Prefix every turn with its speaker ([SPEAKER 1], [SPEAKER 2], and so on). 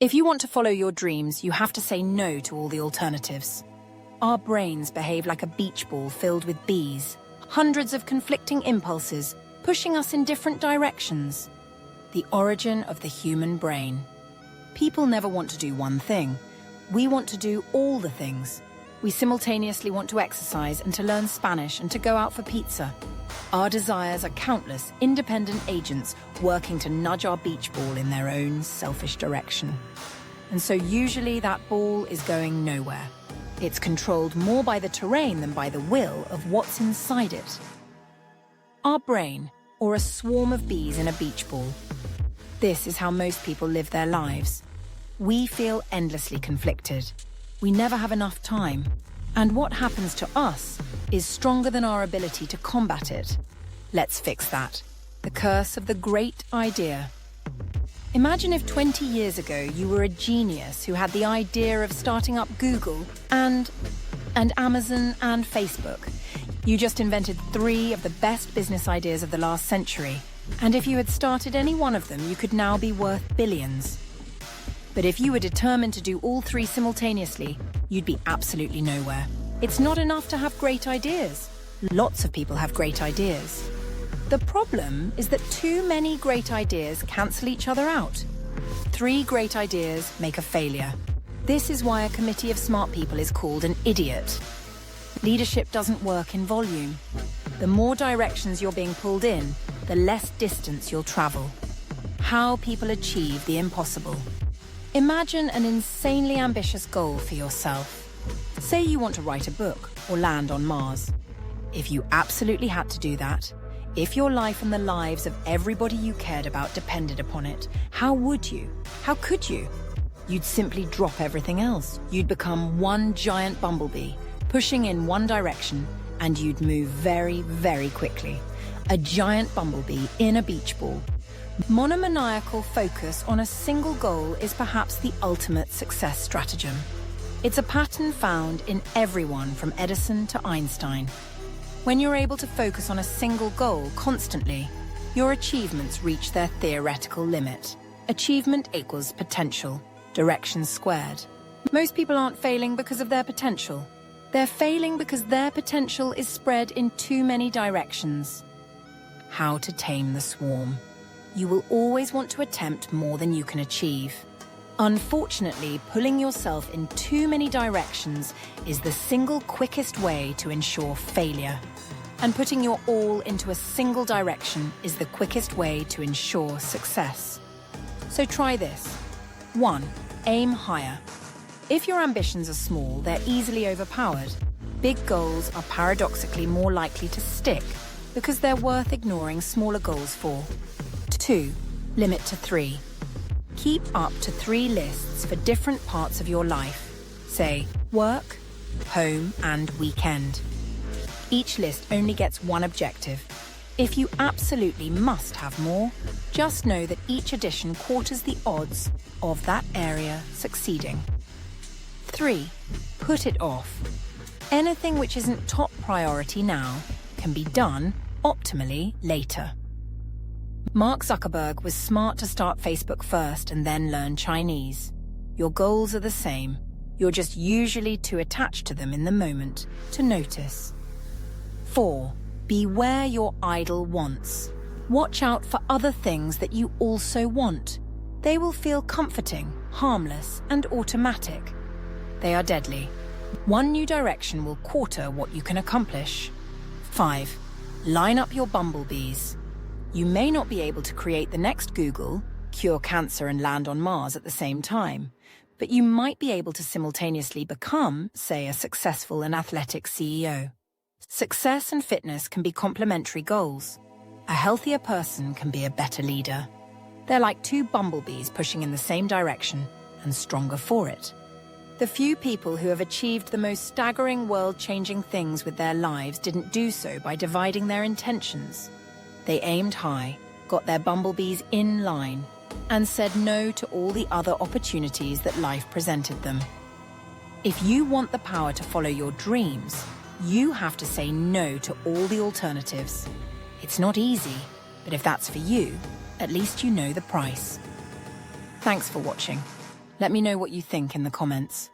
[SPEAKER 1] If you want to follow your dreams, you have to say no to all the alternatives. Our brains behave like a beach ball filled with bees, hundreds of conflicting impulses, pushing us in different directions. The origin of the human brain. People never want to do one thing. We want to do all the things. We simultaneously want to exercise and to learn Spanish and to go out for pizza. Our desires are countless, independent agents working to nudge our beach ball in their own selfish direction. And so usually that ball is going nowhere. It's controlled more by the terrain than by the will of what's inside it. Our brain, or a swarm of bees in a beach ball. This is how most people live their lives. We feel endlessly conflicted. We never have enough time. And what happens to us is stronger than our ability to combat it. Let's fix that. The curse of the great idea. Imagine if 20 years ago you were a genius who had the idea of starting up Google and Amazon and Facebook. You just invented 3 of the best business ideas of the last century. And if you had started any one of them, you could now be worth billions. But if you were determined to do all 3 simultaneously, you'd be absolutely nowhere. It's not enough to have great ideas. Lots of people have great ideas. The problem is that too many great ideas cancel each other out. 3 great ideas make a failure. This is why a committee of smart people is called an idiot. Leadership doesn't work in volume. The more directions you're being pulled in, the less distance you'll travel. How people achieve the impossible. Imagine an insanely ambitious goal for yourself. Say you want to write a book or land on Mars. If you absolutely had to do that, if your life and the lives of everybody you cared about depended upon it, how would you? How could you? You'd simply drop everything else. You'd become one giant bumblebee, pushing in one direction, and you'd move very, very quickly. A giant bumblebee in a beach ball. Monomaniacal focus on a single goal is perhaps the ultimate success stratagem. It's a pattern found in everyone from Edison to Einstein. When you're able to focus on a single goal constantly, your achievements reach their theoretical limit. Achievement equals potential, direction squared. Most people aren't failing because of their potential. They're failing because their potential is spread in too many directions. How to tame the swarm. You will always want to attempt more than you can achieve. Unfortunately, pulling yourself in too many directions is the single quickest way to ensure failure. And putting your all into a single direction is the quickest way to ensure success. So try this. 1. Aim higher. If your ambitions are small, they're easily overpowered. Big goals are paradoxically more likely to stick because they're worth ignoring smaller goals for. 2. Limit to 3. Keep up to 3 lists for different parts of your life. Say, work, home, and weekend. Each list only gets one objective. If you absolutely must have more, just know that each addition quarters the odds of that area succeeding. 3. Put it off. Anything which isn't top priority now can be done optimally later. Mark Zuckerberg was smart to start Facebook first and then learn Chinese. Your goals are the same. You're just usually too attached to them in the moment to notice. 4. Beware your idle wants. Watch out for other things that you also want. They will feel comforting, harmless, and automatic. They are deadly. One new direction will quarter what you can accomplish. 5. Line up your bumblebees. You may not be able to create the next Google, cure cancer and land on Mars at the same time, but you might be able to simultaneously become, say, a successful and athletic CEO. Success and fitness can be complementary goals. A healthier person can be a better leader. They're like 2 bumblebees pushing in the same direction and stronger for it. The few people who have achieved the most staggering world-changing things with their lives didn't do so by dividing their intentions. They aimed high, got their bumblebees in line, and said no to all the other opportunities that life presented them. If you want the power to follow your dreams, you have to say no to all the alternatives. It's not easy, but if that's for you, at least you know the price. Thanks for watching. Let me know what you think in the comments.